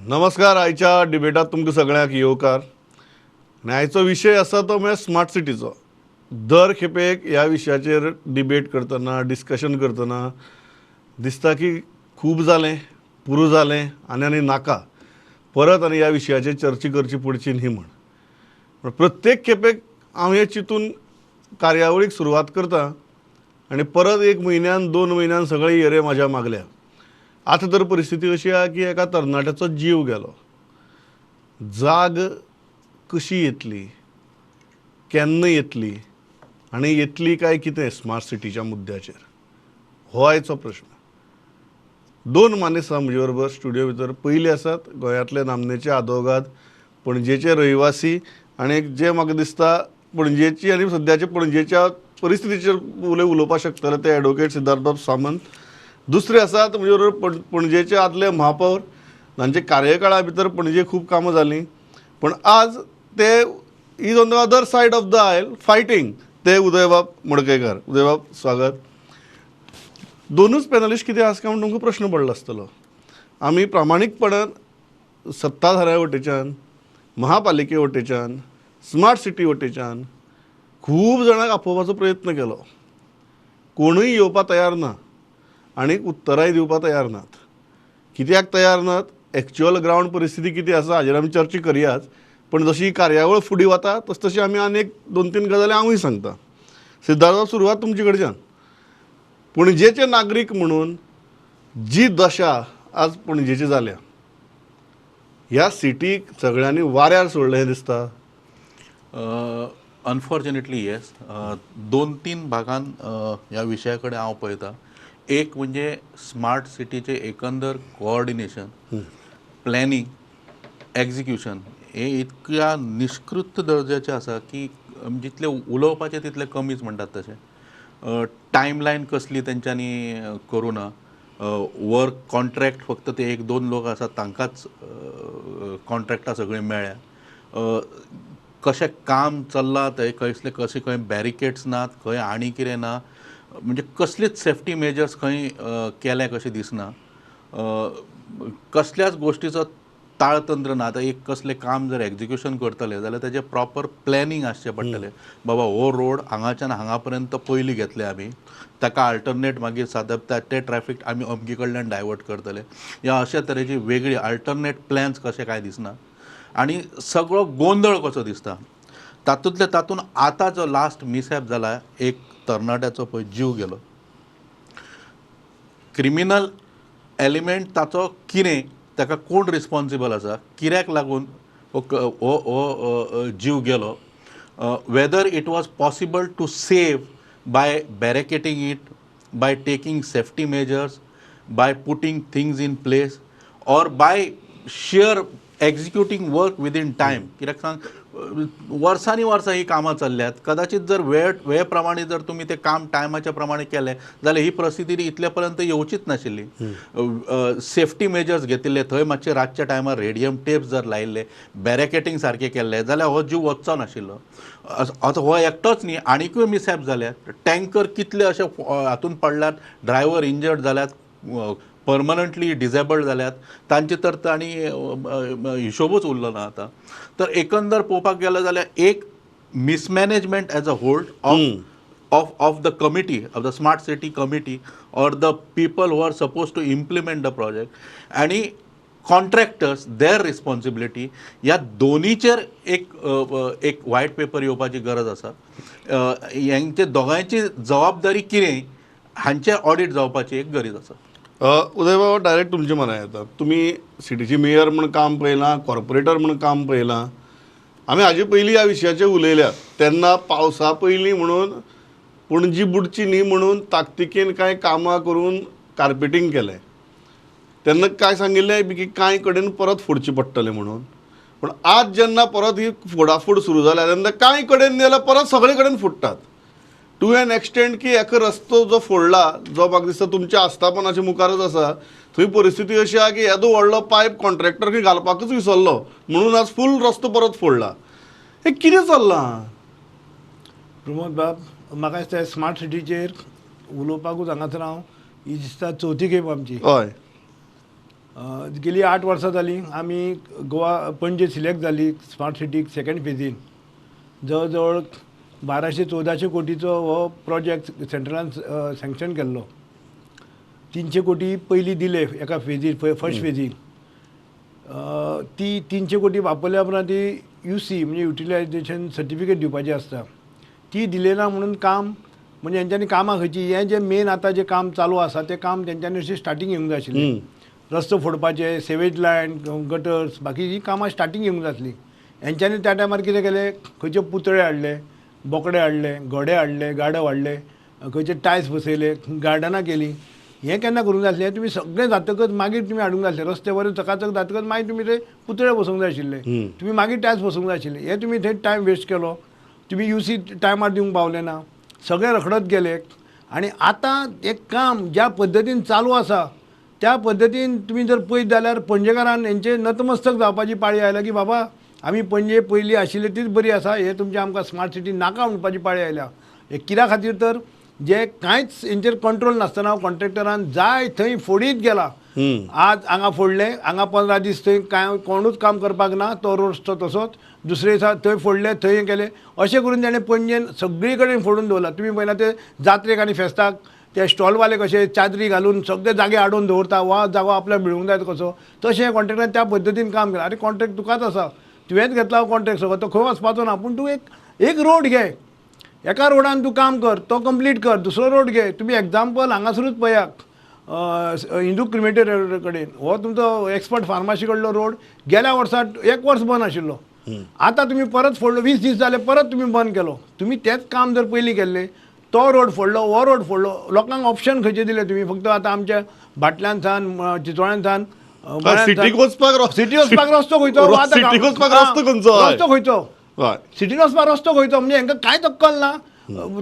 नमस्कार. आयच्या डिबेटात तुमकां सगळ्यांक येवकार. आनी आयचो विशय आसा तो म्हळ्यार स्मार्ट सिटीचो. दर खेपेक ह्या विशयाचेर डिबेट करतना डिस्कशन करतना दिसता की खूब जालें, पुरो जालें आनी नाका, परत आनी ह्या विशयाचेर चर्चा करची पडची न्ही म्हण. पण प्रत्येक खेपेक हांव हे चिंतून कार्यावळीक सुरवात करता आनी परत 1 म्हयन्यान 2 म्हयन्यान सगळे येरे म्हाज्या मागल्या. आतां तर परिस्थिती अशी आहा की एका तरणाट्याचो जीव गेलो. जाग कशी येतली, केन्ना येतली आनी येतली काय कितें स्मार्ट सिटीच्या मुद्द्याचेर, हो आयचो प्रश्न. 2 मानेस्त आसा म्हजे बरोबर स्टुडियो भितर. पयली आसात गोंयांतले नामनेचे आदवोगाद, पणजेचे रहिवासी आनी जे म्हाका दिसता पणजेची आनी सद्याच्या पणजेच्या परिस्थितीचेर उलोवपाक शकतले ते एडवोकेट सिद्धार्थ बाब सामंत. दुसरे आसात म्हजे बरोबर पणजेचे आदले महापौर. तांचे कार्यकाळा भितर पणजे खूब कामां जालीं, पण आज ते is on the other said of the aisle fighting. ते उदयबाब मडकयकार. उदयबाब, स्वागत. दोनूच पॅनलिस्ट कितें आसा काय म्हणून तुमकां प्रश्न पडलो आसतलो. आमी प्रामाणीकपणान सत्ताधाऱ्या वटेच्यान, महापालिके वटेच्यान, स्मार्ट सिटी वटेच्यान खूब जाणांक आपोवपाचो प्रयत्न केलो. कोणूय येवपाक तयार ना आनी उत्तराय दिवपाक तयार नात. कित्याक तयार नात, एक्चुअल ग्रावंड परिस्थिती कितें आसा हाजेर आमी चर्चा करयाच. पण जशी ही कार्यावळ फुडें वता तशी आमी आनी 2-3 गजाली हांवूय सांगता. सिद्धार्थ बाब, सुरवात तुमचे कडच्यान. पणजेचे नागरीक म्हणून जी दशा आज पणजेची जाल्या, ह्या सिटीक सगळ्यांनी वाऱ्यार सोडलें दिसता. Unfortunately yes. 2-3 भागान ह्या विशया कडेन हांव पळयतां. एक म्हणजे स्मार्ट सिटीचे एकंदर कोऑर्डिनेशन, प्लॅनिंग, एग्जिक्युशन हे इतक्या निश्कृत दर्जाचें आसा की जितले उलोवपाचें तितलें कमीच म्हणटात तशें. टायमलायन कसली तेंच्यांनी करूं ना. वर्क कॉन्ट्रॅक्ट फक्त ते 1-2 लोक आसात तांकांच कॉन्ट्रॅक्टां सगळीं मेळ्ळ्या. कशें काम चल्लां थंय, कशें खंय बॅरिकेड्स नात, खंय आनी कितें ना, म्हणजे कसलीच सेफ्टी मेजर्स खंय केले कशें दिसना. कसल्याच गोश्टीचो ताळतंत्र ना. आतां एक कसलें काम जर एग्जिक्युशन करतले जाल्यार तेजें प्रॉपर प्लॅनिंग आसचें पडटलें. बाबा हो रोड हांगाच्यान हांगा पर्यंत पयलीं घेतले आमी, ताका अल्टरनेट मागीर सादप ते ट्रॅफिक आमी अमके कडल्यान डायवर्ट करतले, या अशा तरेची वेगळी अल्टरनेट प्लॅन्स कशें कांय दिसना. आनी सगळो गोंधळ कसो दिसता. तातूंतल्या तातूंत आतां जो लास्ट मिसहॅप जाला, एक तरणाट्याचो पळय जीव गेलो. क्रिमिनल एलिमेंट ताचो कितें, ताका कोण रिस्पॉन्सिबल आसा, कित्याक लागून हो जीव गेलो, whether it was possible to save by barricading it, by taking safety measures, by putting things in place, or by sheer executing work within time. कित्याक सांग, वर्सांनी वर्सां ही कामां चल्ल्यात. कदाचित जर वेळ प्रमाणे जर तुमी ते काम टायमाच्या प्रमाणे केलें जाल्यार ही परिस्थिती इतले पर्यंत येवचीच नाशिल्ली. सेफ्टी मेजर्स घेतिल्ले, थंय मातशे रातच्या टायमार रेडियम टेप्स जर लायिल्ले, बॅरिकेडिंग सारकें केल्लें जाल्यार हो जीव वचचो नाशिल्लो. आतां हो एकटोच न्ही, आनीकूय मिसहॅप जाल्यात. टँकर कितले अशे हातूंत पडल्यात, ड्रायव्हर इंजर्ड जाल्यात, परमनंटली डिसेबल्ड जाल्यात, तांचे तर आनी हिशोबूच उरलो ना आतां. तर एकंदर पळोवपाक गेलो जाल्यार एक mismanagement as a whole of the committee, of the smart city committee, or the people who are supposed to implement the project, आणि कॉन्ट्रॅक्टर्स, देअर रिस्पॉन्सिबिलिटी, ह्या दोनीचेर एक व्हायट पेपर येवपाची गरज आसा. हेंचे दोगांयची जबाबदारी कितें हांचे ऑडिट जावपाची एक गरज आसा. उदयबाबा, डायरेक्ट तुमचे मना येता. तुमी सिटीची मेयर म्हणून काम पळयलां, कॉर्पोरेटर म्हणून काम पळयलां. आमी हाजे पयलीं ह्या विशयाचेर उलयल्यात तेन्ना पावसा पयलीं म्हणून पणजी बुडची न्ही म्हणून ताकतिकेन कांय कामां करून कार्पेटींग केलें. तेन्ना काय सांगिल्लें की कांय कडेन परत फोडचें पडटलें म्हणून. पूण आज जेन्ना परत ही फोडाफोड सुरू जाल्या तेन्ना कांय कडेन न्ही जाल्यार परत सगळे कडेन फोडटात. टू एन एक्सटेंट की एका रस्तो जो फोडला, जो म्हाका दिसता तुमच्या आस्थापनाच्या मुखारच आसा, थंय परिस्थिती अशी आहा की येदो व्हडलो पायप कॉन्ट्रॅक्टर खंय घालपाकच विसरलो म्हणून आज फूल रस्तो परत फोडला. हें कितें चल्लां? प्रमोद बाब, म्हाका दिसता स्मार्ट सिटीचेर उलोवपाकूच हांगासर हांव ही दिसता चवथी खेप आमची. हय. गेली 8 वर्सां जाली आमी गोवा पणजे सिलेक्ट जाली स्मार्ट सिटीक सेकंड फेजीन. जवळ जवळ 1200-1400 कोटीचो हो प्रोजेक्ट सेंट्रलान सँक्शन केल्लो. 300 कोटी पयलीं दिले एका फेजीन फर्स्ट फेजीक. ती 300 कोटी वापरल्या उपरांत ती UC म्हणजे युटिलायझेशन सर्टिफिकेट दिवपाची आसता. ती दिले ना म्हणून काम म्हणजे हेंच्यांनी कामां खंयची हें जें मेन आतां जें काम चालू आसा तें काम तेंच्यांनी अशें स्टार्टींग येवंक जाय आशिल्लें. रस्तो फोडपाचे, सेवेज लायन, गटर्स, बाकी ही कामां स्टार्टींग येवंक जाय आसली. हेंच्यांनी त्या टायमार कितें केलें, खंयचे पुतळे हाडले, बोकडे हाडले, घोडे हाडले, गाडव हाडले, खंयचे टायल्स बसयले, गार्डनां केलीं. हें केन्ना करूंक जाय आसलें, तुमी सगळें जातकच मागीर तुमी हाडूंक जाय आसलें. रस्ते बरें चकाचक जातकच मागीर तुमी ते पुतळे बसोवंक जाय आशिल्ले. तुमी मागीर टायल्स बसोवंक जाय आशिल्ले. हें तुमी थंय टायम वेस्ट केलो. तुमी UC टायमार दिवंक पावले ना. सगळे रखडत गेले. आनी आतां एक काम ज्या पद्दतीन चालू आसा त्या पद्दतीन तुमी जर पळयत जाल्यार पणजेकारान हेंचे नतमस्तक जावपाची पाळी आयल्या की बाबा आमी पणजे पयलीं आशिल्ली तीच बरी आसा, हे तुमचें आमकां स्मार्ट सिटी नाका म्हणपाची पाळी आयल्या. हे कित्या खातीर तर जे कांयच हेंचेर कंट्रोल नासतना कॉन्ट्रॅक्टरान जाय थंय फोडीत गेला. आज हांगा फोडले, हांगा 15 दीस थंय कांय कोणूच काम करपाक ना, तो रस्तो तसोच. दुसरे दिसा थंय फोडले, थंय केले. अशें करून ताणें पणजेन सगळी कडेन फोडून दवरला. तुमी पळयला ते जात्रेक आनी फेस्ताक ते स्टॉलवाले कशे चादरी घालून सगळे जागे आडोवन दवरता, वा जागो आपल्याक मेळूंक जाय कसो, तशें कॉन्ट्रॅक्टरान त्या पद्दतीन काम केलां. अरे कॉन्ट्रॅक्ट तुकाच आसा, तुवेंच घेतला कॉन्ट्रॅक्ट सगळो, तो खंय वचपाचो ना. पूण तूं एक रोड घे, एका रोडान तूं काम कर, तो कंप्लीट कर. दुसरो रोड घे. तुमी एग्जाम्पल हांगासरूच पळयात, हिंदू क्रिमेटोरियम कडेन हो तुमचो एक्सपर्ट फार्मासी कडलो रोड गेल्या वर्सा 1 वर्स बंद आशिल्लो. आतां तुमी परत फोडलो, 20 दीस जाले परत तुमी बंद केलो. तुमी तेंच काम जर पयलीं केल्लें, तो रोड फोडलो, हो रोड फोडलो, लोकांक ऑप्शन खंयचे दिले तुमी. फक्त आतां आमच्या भाटल्यांसान, चिंचोळ्यांसान, सिटीक वचपाक सिटी वचपाक रस्तो खंयचो, सिटीक वचपाक रस्तो खंयचो? रस्तो खंयचो, सिटीन वचपाक रस्तो खंयचो, म्हणजे हांकां कांयच अक्कल ना.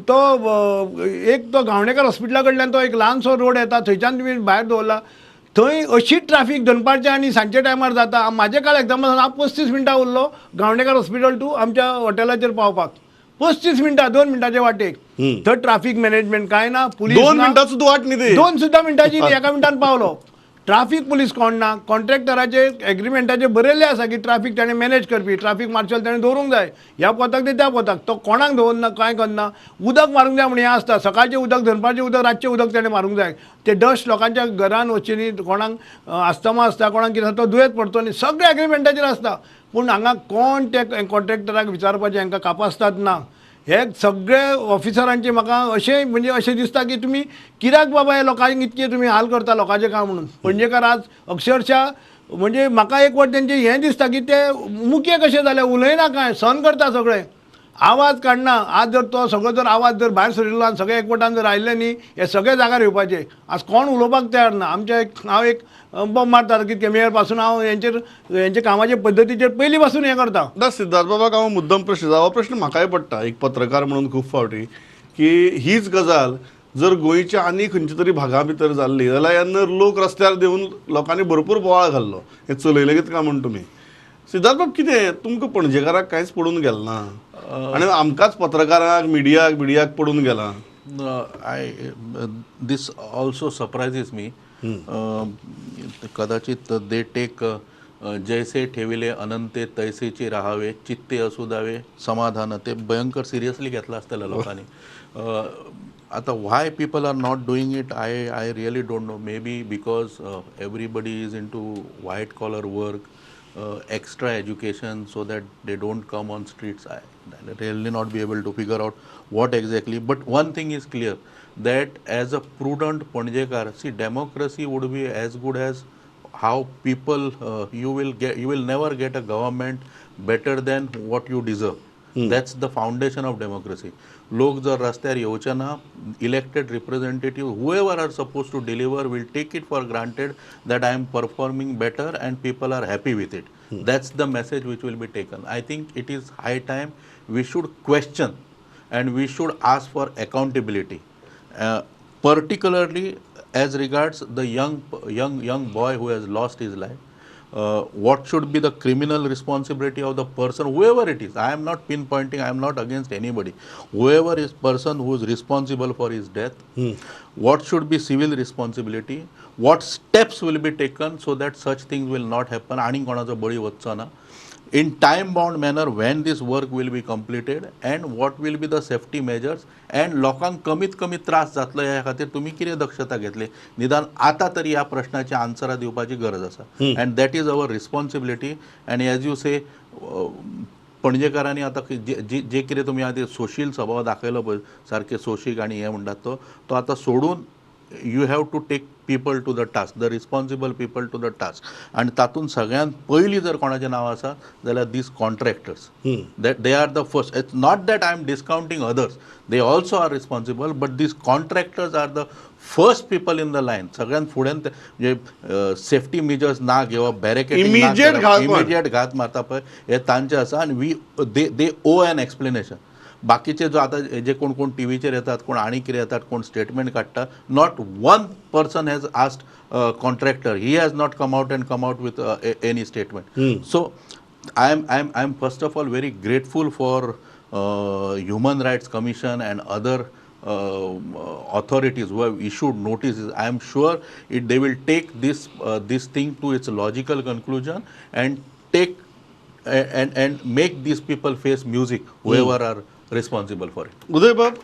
तो गावणेकार हॉस्पिटला कडल्यान तो एक ल्हानसो रोड येता, थंयच्यान तुमी भायर दवरला. थंय अशीच ट्रॅफिक दनपारच्या आनी सांजच्या टायमार जाता. म्हाजे काल एग्जाम्पल हांव 35 मिनटां उरलो गावणेकार हॉस्पिटल टू आमच्या हॉटेलाचेर पावपाक. 35 मिनटां, 2 मिनटांच्या वाटेक. थंय ट्रॅफिक मॅनेजमेंट कांय ना, पुलीस 2 मिनटां सुद्दां वाट न्ही. 2 सुद्दां मिनटांची 1 मिनटान पावलो. ट्राफीक पुलीस कोण ना. कॉन्ट्रॅक्टराचे एग्रीमेंटाचे बरयल्लें आसा की ट्राफीक ताणें मॅनेज करपी, ट्राफीक मार्शल ताणें दवरूंक जाय, ह्या पोताक ते त्या पोताक. तो कोणाक दवरना, कांय करना. उदक मारूंक जाय म्हणून हें आसता, सकाळचें उदक, दनपारचें उदक, रातचें उदक ताणें मारूंक जाय. ते डस्ट लोकांच्या घरान वचचे न्ही, कोणाक आस्थमा आसता, कोणाक कितें आसता, तो दुयेंत पडटो न्ही, सगळें एग्रीमेंटाचेर आसता. पूण हांगा कोण ते कॉन्ट्रॅक्टराक विचारपाचें हांकां कापासतात ना. हे सगळे ऑफिसरांचे म्हाका अशें म्हणजे अशें दिसता की तुमी कित्याक बाबा हे लोकांक इतके तुमी हाल करता लोकांचें काम म्हणून. पणजेकार आज अक्षरशा म्हणजे म्हाका एक वाट तेंचें हें दिसता की ते मुखे कशे जाले, उलयना कांय, सहन करता सगळें, आवाज काडना. आज जर तो सगळो जर आवाज जर भायर सरिल्लो आनी सगळे एकवटान जर आयले न्ही, हे सगळे जाग्यार येवपाचे. आज कोण उलोवपाक तयार ना. हांव एक बॉम्ब मारता कितें मेयर पासून हांव हेंचे कामाचे पद्दतीचेर पयलीं पासून हें करता. ना सिद्धार्थ बाबाक हांव मुद्दम प्रश्न हो प्रश्न म्हाकाय पडटा एक पत्रकार म्हणून खूब फावटी की हीच गजाल जर गोंयच्या आनी खंयच्या तरी भागा भितर जाल्ली जाल्यार येन्ना लोक रस्त्यार देवन लोकांनी भरपूर बोवाळ घाल्लो. हें चलयलें कितें काय म्हण तुमी. सिद्धार्थ बाब कितें तुमकां पणजेकाराक कांयच पडून गेलें ना आनी आमकांच पत्रकारांक मिडियाक पडून गेलां. दिस ऑल्सो सरप्रायझीस मी. कदाचित दे टेक जैसे ठेविले अनंते तैसेचे राहावे, चित्ते असू द्यावे समाधान, ते भयंकर सिरियसली घेतलं असतं लोकांनी. आता why people are not doing it I really don't know. Maybe because everybody is into white collar work, extra education, so that they don't come on streets. I really not be able to figure out what exactly. But one thing is clear, that as a prudent Panjekar, see, democracy would be as good as how people you will never get a government better than what you deserve. That's the foundation of democracy. लोक जर रस्त्यार येवचे ना, elected representative whoever are supposed to deliver will take it for granted that I am performing better and people are happy with it. That's the message which will be taken. I think it is high time we should question and we should ask for accountability, particularly as regards the young boy who has lost his life. what should be the criminal responsibility of the person, whoever it is. I am not pinpointing, I am not against anybody. Whoever is person who is responsible for his death, what should be civil responsibility, what steps will be taken so that such things will not happen, आणि कोणाचो बळी वचचो ना, in time bound manner when this work will be completed, and what will be the safety measures, and लोकांक कमीत कमी त्रास जातलो ह्या खातीर तुमी कितें दक्षता घेतली, निदान आतां तरी ह्या प्रश्नाची आन्सरां दिवपाची गरज आसा, and that is our responsibility. And as you say पणजेकारांनी आतां जे कितें तुमी आतां सोशील स्वभाव दाखयलो पळय, सारके सोशीक आनी हें म्हणटात तो आतां सोडून you have to take people to the task, the responsible people to the task. आनी तातूंत सगळ्यांत पयलीं जर कोणाचें नांव आसा जाल्यार these contractors, that they are the first. It's not that I am discounting others, they also are responsible, but these contractors are the first people in the line. सगळ्यांत फुडें म्हणजे सेफ्टी मेजर्स ना घेवप, बॅरिकेडिंग इमिजिएट घात मारता पळय, हे तांचे आसा. आनी we they owe an explanation. बाकीचे जो आता जे कोण कोण टीव्हीचेर येतात, कोण आनी कितें येतात, कोण स्टेटमेंट काडटा, not one person has asked contractor, he has not come out with any statement. So I am first of all very grateful for human rights commission and other authorities who have issued notices. I am sure they will take this thing to its logical conclusion and take and make these people face music, whoever are responsible for it. उदय बाब,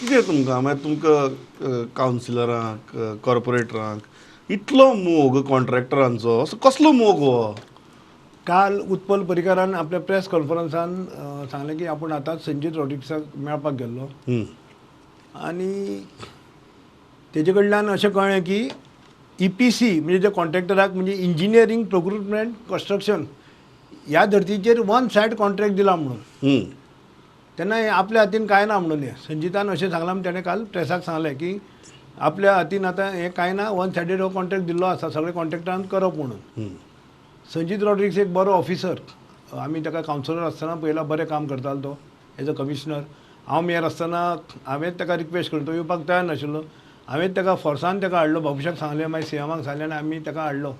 कितें तुमकां मागीर तुमकां कावन्सिलरांक, कॉर्पोरेटरांक इतलो मोग कॉन्ट्रॅक्टरांचो, असो कसलो मोग हो? काल उत्पल परिकारान आपल्या प्रेस कॉन्फरन्सान सांगलें की आपूण आतांच संजीत रॉड्रिक्साक मेळपाक गेल्लो, आनी तेजे कडल्यान अशें कळ्ळें की EPC म्हणजे जे कॉन्ट्रॅक्टराक म्हणजे इंजिनियरींग प्रोक्रुटमेंट कन्स्ट्रक्शन ह्या धर्तीचेर वन सायड कॉन्ट्रॅक्ट दिला म्हणून. तेन्ना हें आपल्या हातीन कांय ना म्हणून संजितान अशें सांगलां. ताणें काल प्रेसाक सांगलें की आपल्या हातीन आतां हें कांय ना, वन सायडीड हो कॉन्ट्रॅक्ट दिल्लो आसा, सगळे कॉन्ट्रॅक्टान करप म्हणून. संजीत रॉड्रिक्स एक बरो ऑफिसर, आमी ताका कावन्सिलर आसतना पयला बरें काम करतालो तो एज अ कमिशनर. हांव मेयर आसतना हांवेंच ताका रिक्वेस्ट करून तो येवपाक तयार नाशिल्लो, हांवेंच ताका फोर्सान ताका हाडलो, बाबुशाक सांगलें, मागीर सीएमाक सांगलें आनी आमी ताका हाडलो.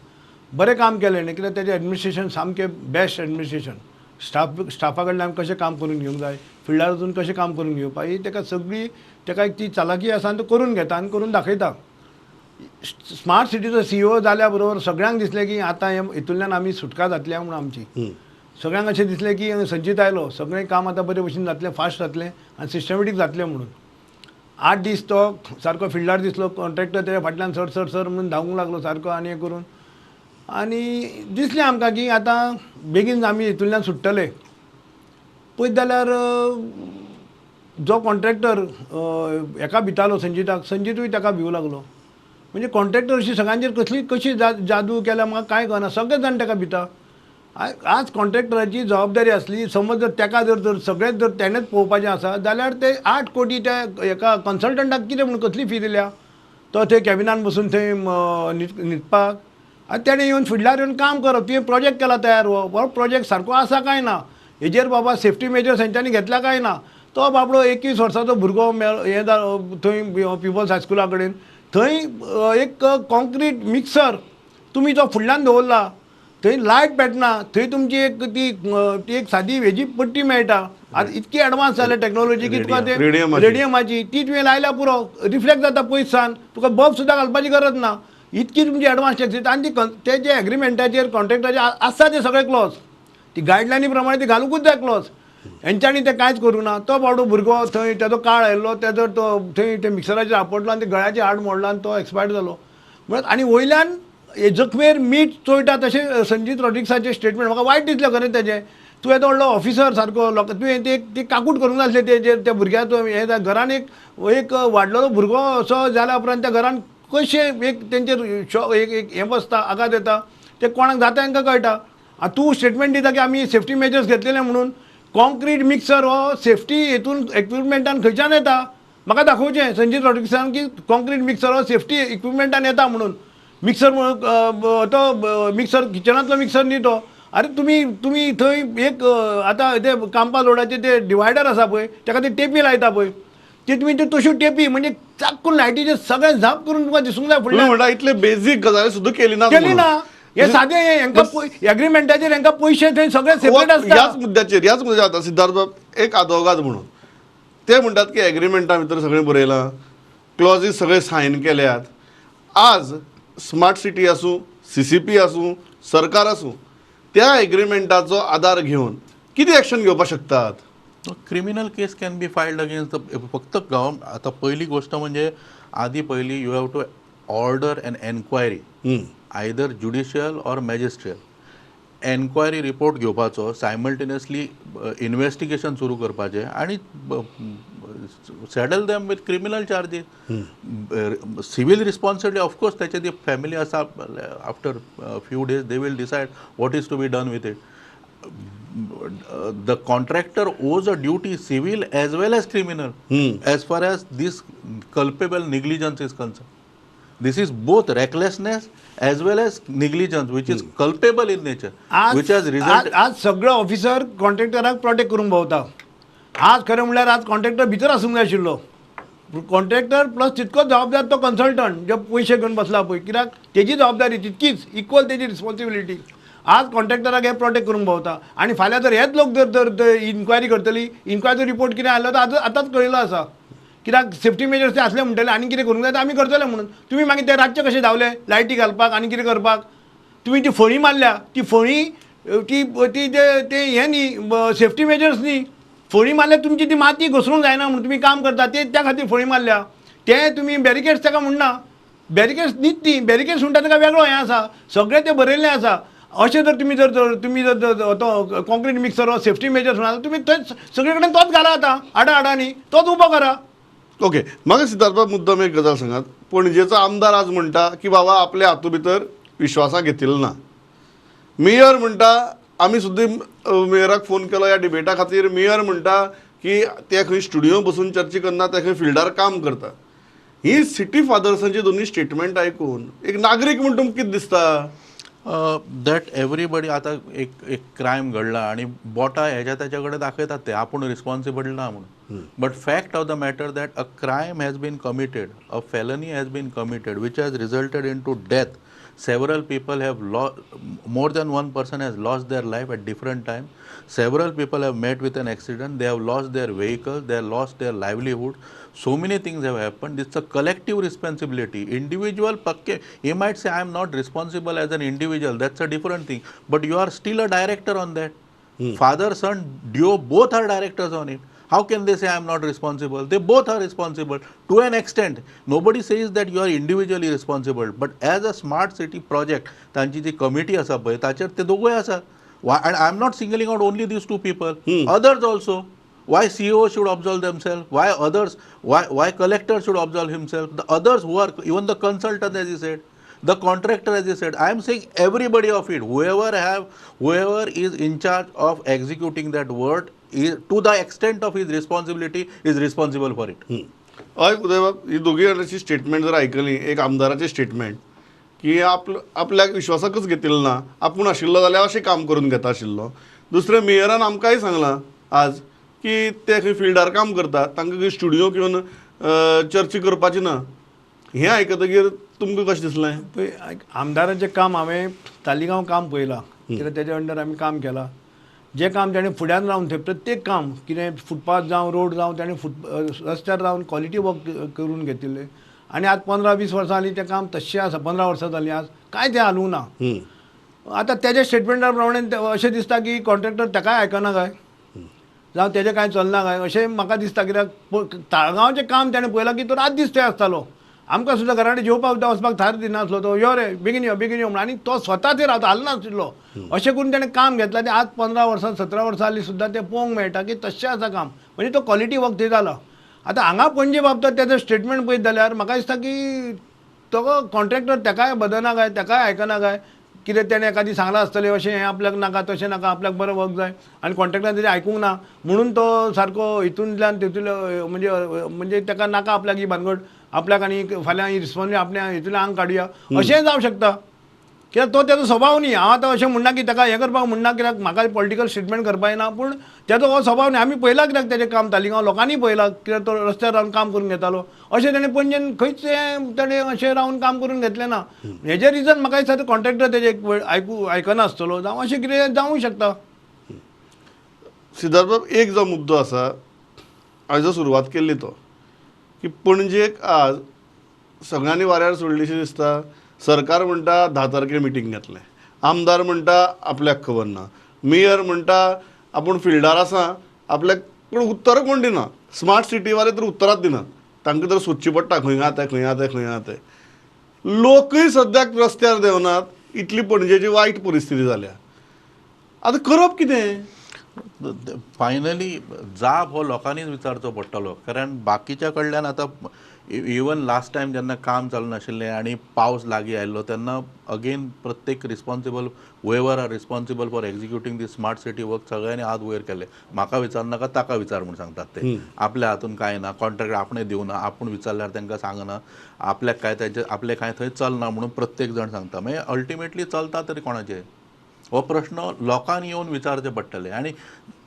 बरें काम केलें न्ही, कित्याक तेजें एडमिनिस्ट्रेशन सामकें बेस्ट एडमिनिस्ट्रेशन. स्टाफा कडल्यान कशें काम करून घेवंक जाय, फिल्डार वचून कशें काम करून घेवपा, ही ताका सगळी ताका एक ती चालाकी आसा आनी तो करून घेता आनी करून दाखयता. स्मार्ट सिटीचो CEO जाल्या बरोबर सगळ्यांक दिसलें की आतां हितूंतल्यान आमी सुटका जातल्या म्हणून आमची. सगळ्यांक अशें दिसलें की संजीत आयलो, सगळें काम आतां बरे भशेन जातलें, फास्ट जातलें आनी सिस्टमॅटीक जातलें म्हणून. 8 दीस तो सारको फिल्डार दिसलो, कॉन्ट्रॅक्टर तेच्या फाटल्यान सर म्हणून धांवूंक लागलो सारको आनी हें करून. आनी दिसलें आमकां की आतां बेगीन आमी हितूंतल्यान सुट्टले. पळयत जाल्यार जो कॉन्ट्रॅक्टर हेका भितालो संजिताक, संजितूय ताका भिवूं लागलो. म्हणजे कॉन्ट्रॅक्टर अशी सगळ्यांचेर कशी जादू केल्या म्हाका कांय कळना, सगळे जाण ताका भिता. आज कॉन्ट्रॅक्टराची जबाबदारी आसली, समज जर ताका जर सगळेंच जर तेणेंच पळोवपाचें आसा जाल्यार ते 8 कोटी त्या हेका कन्सल्टंटाक कितें म्हणून कसली फी दिल्या, तो थंय कॅबिनान बसून थंय न्हिदपाक, आनी तेणें येवन फिल्डार येवन काम करप. तुवें प्रोजेक्ट केला तयार, हो प्रोजेक्ट सारको आसा काय ना, हेजेर बाबा सेफ्टी मेजर्स हेंच्यांनी घेतल्या काय ना. तो बाबडो 21 वर्साचो भुरगो हें थंय पिपल्स हायस्कुला कडेन, थंय एक कॉन्क्रीट मिक्सर तुमी जो फुडल्यान दवरला, थंय लायट पेटना, थंय तुमची एक ती एक सादी हेजी पट्टी मेळटा. आतां इतकी एडवान्स जाल्या टॅक्नॉलॉजी की तुका ते रेडियमाची ती तुवें लायल्या पुरो रिफ्लेक्ट जाता पयसान, तुका बल्ब सुद्दां घालपाची गरज ना, इतकी तुमची एडवान्स टॅक्सी. आनी ते जे एग्रिमेंटाचेर कॉन्ट्रॅक्टाचेर आसा ते सगळे क्लॉज, ती गायडलायनी प्रमाणे ती घालूंकूच जाय क्लॉज. हेंच्यांनी ते कांयच करूं ना. तो बाबडो भुरगो थंय तेजो काळ आयिल्लो, तेजो तो थंय ते मिक्सराचेर आपटलो आनी ते गळ्याचे हाड मोडलो आनी तो एक्सपायर्ड जालो. म्हणून आनी वयल्यान जखमेर मीठ चोयटा तशें संजीत रॉड्रिक्साचें स्टेटमेंट. म्हाका वायट दिसलें खरें तेजें. तूं येदो व्हडलो ऑफिसर सारको, तुवें ते काकूट करूंक नासलें तेजेर, त्या भुरग्याक हें घरान एक वाडलेलो भुरगो असो जाल्या उपरांत त्या घरान कशें एक तेंचेर एक हें बसता, आघात येता, ते कोणाक जाता तांकां कळटा. तूं स्टेटमेंट दिता की आमी सेफ्टी मेजर्स घेतलेले म्हणून. कॉन्क्रीट मिक्सर हो सेफ्टी हितून इक्विपमेंटान खंयच्यान येता, म्हाका दाखोवचें संजीत रॉड्रिक्सान की कॉन्क्रीट मिक्सर हो सेफ्टी इक्विपमेंटान येता म्हणून. मिक्सर तो मिक्सर किचनांतलो मिक्सर न्ही तो. अरे तुमी थंय एक आतां ते कांपा लोडाचे ते डिवायडर आसा पळय, ताका ते टेपी लायता पळय, ते तुमी त्यो तश्यो टेपी म्हणजे चाक्कून लायटीचे सगळें झाप करून तुका दिसूंक जाय फुडल्यान. म्हणटा इतले बेजीक गजाली सुद्दां केली ना. केली ना. हे साधे एग्रीमेंटाचेर हांकां पयशे थंय सगळे सेपरेट आसता. याच मुद्द्याचेर आता सिद्धार्थ बाब एक आदवोगाद म्हणून ते म्हणटात की एग्रीमेंटा भितर सगळें बरयलां, क्लॉजीस सगळे सायन केल्यात. आज स्मार्ट सिटी आसूं, CCP आसूं, सरकार आसूं, त्या एग्रीमेंटाचो आधार घेवन कितें एक्शन घेवपाक शकतात? Criminal case can be filed against फक्त आता पहिली गोष्ट म्हणजे आधी पहिली you have to order an enquiry either judicial or magisterial. Enquiry report घेवपाचो, सायमल्टेनियसली इन्व्हेस्टिगेशन सुरू करपाचें आणि settle them with criminal charges. Civil responsibility of course त्याचे ती फॅमिली आसा, after few days they will decide what is to be done with it. The contractor owes a duty, civil as well as criminal, as far as this culpable negligence is concerned. This is both recklessness as well as negligence, which is culpable in nature, which has resulted. आज सगळो officer कॉन्ट्रॅक्टराक protect करूंक भोंवता. आज खरें म्हणल्यार आज contractor भितर आसूंक जाय आशिल्लो. कॉन्ट्रॅक्टर प्लस तितकोच जबाबदार तो कन्सल्टंट जो पयशे घेवन बसला पळय, कित्याक तेजी जबाबदारी तितकीच, इक्वल तेजी रिस्पॉन्सिबिलिटी. आज कॉन्ट्रॅक्टराक हे प्रोटेक्ट करूंक भोंवता आनी फाल्यां जर हेच लोक जर इन्क्वायरी करतली, इन्क्वायरीचो रिपोर्ट कितें आयलो तो आतांच कळिल्लो आसा. कित्याक सेफ्टी मेजर्स ते आसले म्हणटले आनी कितें करूंक जाय ते आमी करतले म्हणून. तुमी मागीर ते रातचे कशे धांवले लायटी घालपाक आनी कितें करपाक. तुमी ती फळी मारल्या, ती फळी ती ते हे न्ही सेफ्टी मेजर्स न्ही. फळी मारल्या तुमची ती माती घसरूंक जायना म्हणून तुमी काम करता ते त्या खातीर फळी मारल्या. ते तुमी बॅरिकेड्स ताका म्हणना, बॅरिकेड्स न्हीच ती, बॅरिकेड्स म्हणटा ताका वेगळो हें आसा, सगळें तें बरयल्लें आसा. अशें जर तुमी जर तो कॉन्क्रीट मिक्सर हो सेफ्टी मेजर्स म्हणा तुमी थंय सगळे कडेन तोच घाला आतां आडानी तोच उबो करा. ओके, म्हाका सिद्धार्थ बाब मुद्दम एक गजाल सांगात. पणजेचो आमदार आज म्हणटा की बाबा आपल्या हातूं भितर विश्वासाक घेतिल्लो ना. मेयर म्हणटा, आमी सुद्दां मेयराक फोन केलो ह्या डिबेटा खातीर. मेयर म्हणटा की ते खंय स्टुडियो बसून चर्चा करना, ते खंय फिल्डार काम करता. ही सिटी फादर्सांची दोन्ही स्टेटमेंट आयकून एक नागरीक म्हणून तुमकां कितें दिसता? दॅट एवरीबडी आता एक क्रायम घडला आणि बोटा ह्याच्या त्याच्याकडे दाखयतात ते आपूण रिस्पॉन्सिबल ना म्हणून. But fact of the matter that a crime has been committed, a felony has been committed which has resulted in to death. Several people have more than one person has lost their life at different times. Several people have met with an accident. They have lost their vehicles. They have lost their livelihood. So many things have happened. It's a collective responsibility. Individual, he might say, I am not responsible as an individual. That's a different thing. But you are still a director on that. Father, son, duo, both are directors on it. How can they say I am not responsible? They both are responsible to an extent. Nobody says that you are individually responsible. But as a smart city project, तांची जी committee आसा पळय ताचेर ते दोगूय आसा. And I am not singling out only these two people. Others also. Why CEO should absolve themselves? Why others? Why collector should absolve himself? The others who are even the consultant, as he said, the contractor, as he said. I am saying everybody of it. Whoever is in charge of executing that work, to the extent of his responsibility, is responsible for it. हय उदयबाब, ही दोगी जाणांची statement जर आयकली, एक आमदाराची statement की आपल्याक विश्वासाकच घेतिल्लो ना, आपूण आशिल्लो जाल्यार अशें काम करून घेता आशिल्लो. दुसरें मेयरान आमकांय सांगलां आज की ते खंय फिल्डार काम करतात, तांकां खंय स्टुडियो घेवन चर्चा करपाची ना. हें आयकतकीर तुमकां कशें दिसलें? पळय, आमदाराचें काम हांवें तालिगांव काम पळयलां, कित्याक तेच्या अंडर आमी काम केलां. जें काम ताणें फुड्यान रावन थंय प्रत्येक काम कितें फुटपाथ जावं रोड जावं ताणें रस्त्यार रावन क्वॉलिटी वर्क करून घेतिल्लें. आनी आज 15-20 वर्सां जालीं तें काम तश्शें आसा. 15 वर्सां जालीं आज कांय तें हालूंक ना. आतां तेज्या स्टेटमेंटा प्रमाणे अशें दिसता की कॉन्ट्रॅक्टर ताकाय आयकना काय, जावं तेजें कांय चलना काय अशें म्हाका दिसता. कित्याक ताळगांवचें काम ताणें पळयलां की तो रात दीस थंय आसतालो. आमकां सुद्दां घरा कडेन जेवपाक वचपाक थार दिनासलो तो. यो रे बेगीन यो म्हणून. आनी तो स्वता थंय रावता, हालनाशिल्लो. अशें करून ताणें काम घेतलां. ते आज 15 वर्सां 17 वर्सां जालीं सुद्दां तें पळोवंक मेळटा की तश्शें आसा काम. म्हणजे तो क्वॉलिटी वर्क थंय जाला. आतां हांगा पणजे बाबतींत तेजो स्टेटमेंट पळयत जाल्यार म्हाका दिसता की तो कॉन्ट्रॅक्टर ताकाय बदना काय, ताकाय आयकना काय. कितें तेणें एखादी सांगलां आसतलें अशें हें आपल्याक नाका तशें नाका, आपल्याक बरें वर्क जाय, आनी कॉन्ट्रॅक्टरान तेजें आयकूंक ना म्हणून तो सारको हितूंतल्यान तितूंतलो म्हणजे ताका नाका आपल्याक ही भानगड, आपल्याक आनी फाल्यां ही रिस्पॉन्सिबिलिटी आपल्या हितूंतल्यान आंग काडुया अशेंय जावं शकता. कित्याक तो तेजो स्वभाव न्ही. हांव आतां अशें म्हणना की ताका हें करपाक म्हणना, कित्याक म्हाका पॉलिटिकल स्टेटमेंट करपा येना, पूण तेजो हो स्वभाव न्ही. आमी पळयला कित्याक तेजें काम तालिगांव लोकांनी पळयलां, कित्याक तो रस्त्यार रावन काम करून घेतालो. अशें ताणें पणजेन खंयच ताणें अशें रावन काम करून घेतलें ना. हेजें रिजन म्हाका दिसता कॉन्ट्रॅक्टर तेजें आयकना आसतलो जावं अशें कितें जावंक शकता. सिद्धार्थ बाब, एक जो मुद्दो आसा, हांवें जो सुरवात केल्ली तो की पणजेक आज सगळ्यांनी वाऱ्यार सोडलीशें दिसता. सरकार म्हणटा 10 तारखेर मिटींग घेतलें, आमदार म्हणटा आपल्याक खबर ना, मेयर म्हणटा आपूण फिल्डार आसा आपल्याक, पूण उत्तर कोण दिना. स्मार्ट सिटी वाले तर उत्तरांच दिनात. तांकां तर सोदची पडटा खंय आहा तें खंय आहा तें खंय आहा तें. लोकूय सद्याक रस्त्यार देंवनात. इतली पणजेची वायट परिस्थिती जाल्या. आतां करप कितें? फायनली जाप हो लोकांनीच विचारचो पडटलो, कारण बाकीच्या कडल्यान आतां इवन लास्ट टायम जेन्ना काम चालू नाशिल्लें आनी पावस लागीं आयिल्लो तेन्ना अगेन प्रत्येक रिस्पॉन्सिबल वेवर are responsible for executing the smart city work सगळ्यांनी हात वयर केले. म्हाका विचारनाका ताका विचार म्हूण सांगतात ते. आपल्या हातून कांय ना, कॉन्ट्रॅक्ट आपणें दिवना, आपूण विचारल्यार तांकां सांगना, आपल्याक काय तेंचे आपलें कांय थंय चलना म्हणून प्रत्येक जाण सांगता. मागीर अल्टिमेटली चलता तरी कोणाचें? हो प्रश्न लोकांनी येवन विचारचे पडटले. आनी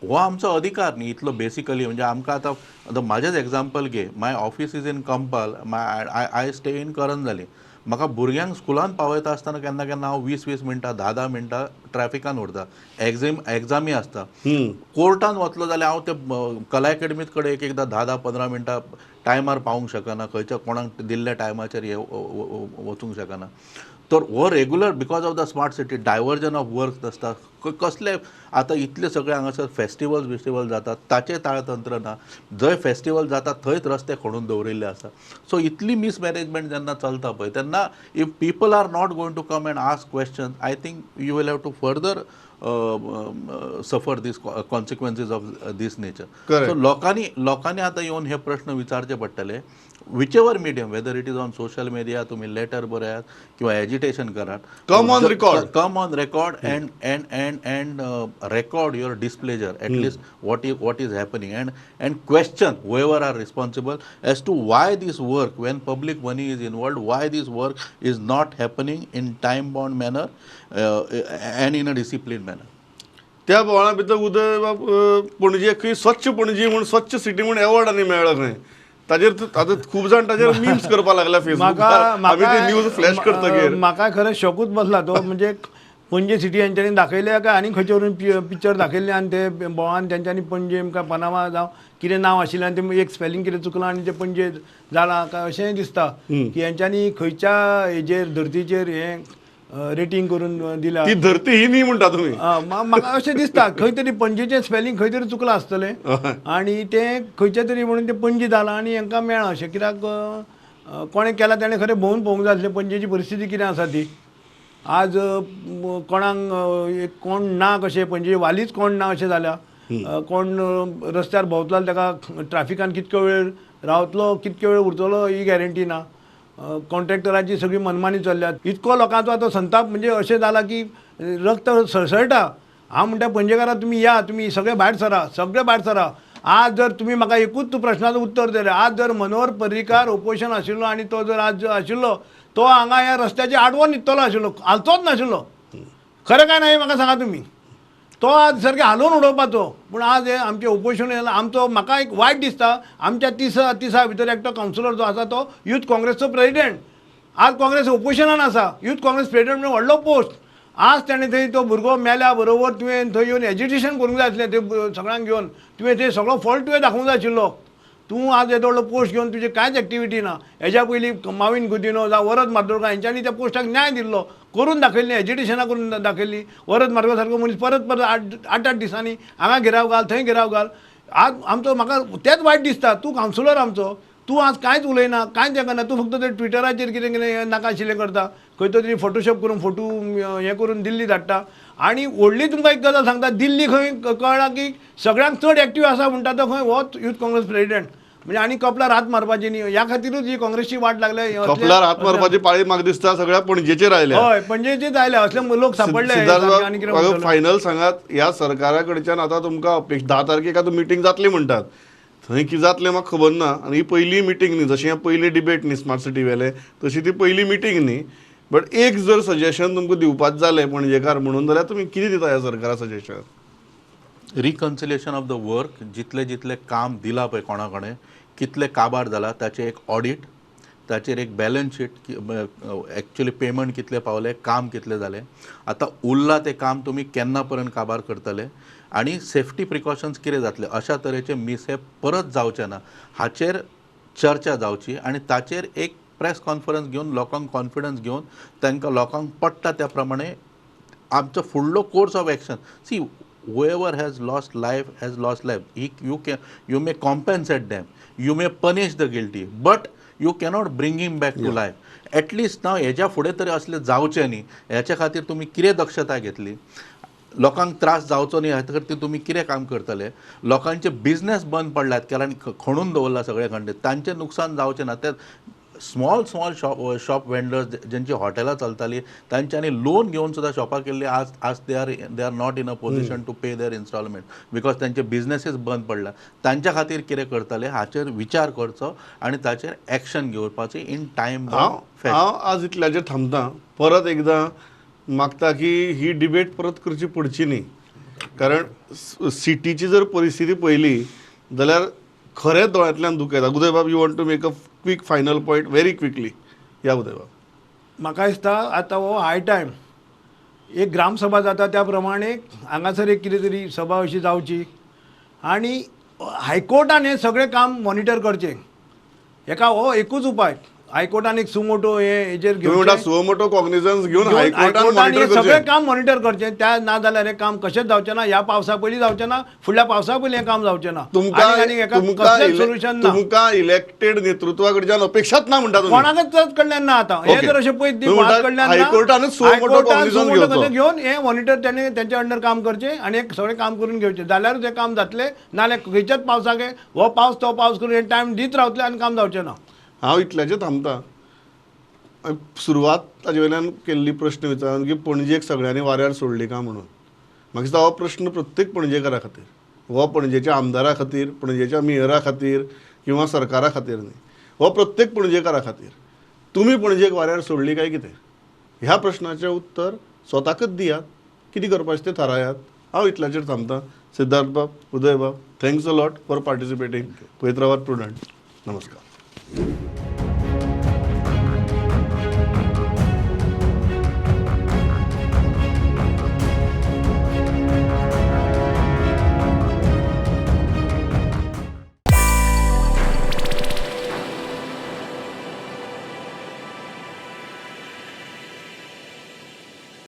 हो आमचो अधिकार न्ही इतलो बेसिकली. म्हणजे आमकां आतां म्हाजेच एग्जाम्पल घे. My office is in Campal, I stay in Caranzalem. म्हाका भुरग्यांक स्कुलान पावयता आसतना केन्ना केन्ना हांव 20-20 मिनटां 10-10 मिनटां ट्रॅफिकान उरता. एग्जामी आसता. कोर्टान वतलो जाल्यार हांव ते कला अकॅडमीत कडेन एक एकदां 10-15 मिनटां टायमार पावूंक शकना, खंयच्या कोणाक दिल्ल्या टायमाचेर वचूंक शकना. तर हो regular because of the smart city diversion of work आसता. कसले आतां इतले सगळे हांगासर फेस्टिवल्स जातात ताचें ताळतंत्र ना. जंय फेस्टिवल जाता थंयच रस्ते खणून दवरिल्ले आसा. सो इतली मिसमॅनेजमेंट जेन्ना चलता पळय तेन्ना if people are not going to come and ask question, I think you will have to further suffer these consequences of these nature. So लोकांनी आतां येवन हे प्रश्न विचारचे पडटले. whichever medium, whether it is on social media, तुम्ही letter बऱ्यात किंवा agitation करात, come on record and record your displeasure, at least what is happening, and question whoever are responsible as to why this work, when public money is involved, why this work is not happening in time bound manner and in a disciplined manner. त्या बोवाळा भितर उदय बाब पणजे खंय स्वच्छ पणजी म्हूण स्वच्छ city म्हूण award आनी मेळ्ळो खंय. ताजेर आतां खूब जाण ताजेर मीम्स करपाक लागला फेसबुकार. आमी ती न्यूज फ्लॅश करतकीर म्हाका खरें शॉकूच बसला तो. म्हणजे पणजे सिटी हेंच्यांनी दाखयल्या काय आनी खंयचे वरून पिक्चर दाखयल्ले आनी ते बोवान तेंच्यांनी पणजे काय पनामा जावं कितें नांव आशिल्लें आनी तें एक स्पेलिंग कितें चुकलां आनी तें पणजे जालां काय अशेंय दिसता की हेंच्यांनी खंयच्या हेजेर धर्तीचेर हें रेटींग करून दिला. ती धरती ही न्ही म्हणटा तुमी. म्हाका अशें दिसता खंय तरी पणजेचें स्पेलिंग खंय तरी चुकलां आसतलें आनी तें खंयचे तरी म्हणून तें पणजे जालां आनी हांकां मेळ्ळां अशें. कित्याक कोणें केलां ताणें खरें भोंवून पळोवंक जाय आसलें पणजेची परिस्थिती कितें आसा ती. आज कोणाक कोण ना कशें पणजे वालीच कोण ना अशें जाल्या. कोण रस्त्यार भोंवतलो ताका ट्रॅफिकान कितको वेळ रावतलो कितके वेळ उरतलो ही गॅरंटी ना. कॉन्ट्रॅक्टराची सगळी मनमानी चल्ल्यात. इतको लोकांचो आतां संताप म्हणजे अशें जाला की रक्त सळसळटा. हांव म्हणटा पणजेकारां तुमी या, तुमी सगळे भायर सरा. आज जर तुमी म्हाका एकूच प्रश्नाचो उत्तर दिलें. आज जर मनोहर पर्रीकार ओपोजिशन आशिल्लो आनी तो जर आज आशिल्लो तो हांगा ह्या रस्त्याचेर आडवो न्हिदतलो आशिल्लो, हालचोच नाशिल्लो. खरें काय ना हें म्हाका सांगा तुमी. तो आज सारकें हालोवन उडोवपाचो. पूण आज हे आमचे ओपोजिशन येयला. आमचो म्हाका एक वायट दिसता आमच्या 30 भितर एकटो कावन्सिलर जो आसा तो यूथ काँग्रेसचो प्रेजिडेंट. आज काँग्रेस ओपोजिशनान आसा. यूथ काँग्रेस प्रेजिडेंट म्हणून व्हडलो पोस्ट. आज ताणें थंय तो भुरगो मेल्या बरोबर तुवें थंय येवन एजिटेशन करूंक जाय आसलें. ते सगळ्यांक घेवन तुवें थंय सगळो फॉल्ट तुवें दाखोवंक जाय आशिल्लो. तूं आज येदो व्हडलो पोस्ट घेवन तुजी कांयच एक्टिविटी ना. हेज्या पयलीं माविन गुदिनो जावं वरद मार्तोडकर हेंच्यांनी त्या पोस्टाक न्याय दिल्लो. करून दाखयल्ली एजिटेशनां करून दाखयल्ली. वरद मार्तोडकर सारको मनीस परत 8 दिसांनी हांगा घेराव घाल थंय घेराव घाल. आज आमचो म्हाका तेंच वायट दिसता. तूं कावन्सिलर आमचो, तूं आज कांयच उलयना, कांयच हें करना. तूं फक्त ते ट्विटराचेर कितें कितें नाका आशिल्लें करता. खंय तरी फोटोशॉप करून फोटो हें करून दिल्ली धाडटा. आनी व्हडली तुमकां एक गजाल सांगता, दिल्ली खंय कळ्ळां की सगळ्यांक चड एक्टीव आसा म्हणटा तो खंय होच यूथ काँग्रेस प्रेजिडेंट. म्हणजे आनी कपलार हात मारपाची न्ही. ह्या खातीरूच ही काँग्रेसची वाट लागल्या. कपलार हात मारपाची पाळी म्हाका दिसता सगळ्या पणजेचेर आयल्या. हय पणजेचेच आयल्या. असले लोक सापडले. आनी कितें सिद्धार्थ फायनल सांगात, ह्या सरकारा कडच्यान आतां तुमकां अपेक्षा 10 तारखेक आतां मिटींग जातली म्हणटात. थंय कितें जातलें म्हाका खबर ना. आनी ही पयली मिटींग न्ही. जशी हें पयली डिबेट न्ही स्मार्ट सिटी वेले, तशी ती पयली मिटींग न्ही. बट एक जर सजेशन तुमकां दिवपाच जालें पणजेकार म्हणून जाल्यार तुमी कितें दिता ह्या सरकारा suggestion? Reconciliation of the work, जितले काम दिला पळय कोणा कडेन, कितले काबार जाला ताचे एक ऑडिट, ताचेर एक बॅलन्स शीट, एक्चुअली पेमेंट कितले पावले, काम कितले जाले, आतां उरला ते काम तुमी केन्ना पर्यंत काबार करतले, आनी सेफ्टी प्रिकॉशन्स कितें जातले, अशा तरेचे मिसहेप परत जावचे ना हाचेर चर्चा जावची, आनी ताचेर एक प्रेस कॉन्फरन्स घेवन लोकांक कॉन्फिडन्स घेवन तांकां लोकांक पडटा त्या प्रमाणे आमचो फुडलो course of action. See, whoever has lost life has lost life. You may compensate them, you may punish the guilty, but you cannot bring him back to life. At least now हेच्या फुडें तरी असले जावचे न्ही, ह्याच्या खातीर तुमी कितें दक्षता घेतली, लोकांक त्रास जावचो न्ही हाचे खातीर तुमी कितें काम करतले, लोकांचे बिझनेस बंद पडल्यात कारण खणून दवरला सगळे कडेन, तांचें नुकसान जावचें ना. ते स्मॉल शॉप वेंडर्स ज्यांची हॉटेलां चलतालीं तांच्यांनी लोन घेवन सुद्दां शॉपां केल्ली, आज they are not in a position to pay their instalment because तांचे बिझनेसीस बंद पडला. तांच्या खातीर कितें करतले हाचेर विचार करचो आनी ताचेर एक्शन घेवपाची इन टायम. हांव आज इतल्याचेर थांबतां. परत एकदां मागता की ही डिबेट परत करची पडची न्ही, कारण सिटीची जर परिस्थिती पळयली जाल्यार खरें दोळ्यांतल्यान दूख येता. Uday Bab, you want to make a quick final point very quickly? या उदय बाब. म्हाका दिसता आतां हो हाय टायम, एक ग्रामसभा जाता त्या प्रमाणे हांगासर एक कितें तरी सभा अशी जावची आनी हायकोर्टान हें सगळें काम मॉनिटर करचें. हेका हो एकूच उपाय, हायकोर्टान एक सुमोटो हेजेर घेवन सुमोटो कॉग्निझन्स घेवन हायकोर्टान हायकोर्टान मॉनिटर हे सगळें करचें. काम मॉनिटर करचें. त्या ना जाल्यार हें काम कशेंच जावचें ना. ह्या पावसा पयलीं जावचें ना, फुडल्या पावसा पयलीं हें काम जावचें ना. आनी हेका कसलेंच सोल्युशन ना. तुमकां इलेक्टेड नेतृत्वा कडच्यान अपेक्षाच ना म्हणटा तुमी. कोणाकच कडल्यान ना. आतां हे जर अशें पळयत दी कोणाच कडल्यान ना, हायकोर्टानूच सुमोटो कॉग्निझन्स घेवचो. घेवन हे मॉनिटर तेणे तेंच्या अंडर काम करचें आनी एक सगळें काम करून घेवचें. जाल्यारूच हें काम जातलें. नाल्यार खंयच्याच पावसाक हो पावस तो पावस करून हे टायम दीत रावतले आनी काम जावचें ना. हांव इतल्याचें थांबतां. सुरवात ताजे वयल्यान केल्ली प्रश्न विचारून की पणजेक सगळ्यांनी वाऱ्यार सोडली का म्हणून. म्हाका दिसता हो प्रश्न प्रत्येक पणजेकारा खातीर, हो पणजेच्या आमदारा खातीर, पणजेच्या मेयरा खातीर किंवा सरकारा खातीर न्ही, हो प्रत्येक पणजेकारा खातीर. तुमी पणजेक वाऱ्यार सोडली काय कितें? ह्या प्रश्नाचें उत्तर स्वताकच दियात, कितें करपाचें तें थारायात. हांव इतल्याचेर थांबतां. सिद्धार्थ बाब, उदय बाब, थँक्स अ लॉट फॉर पार्टिसिपेटींग. पळयत रावात प्रुडंट. नमस्कार.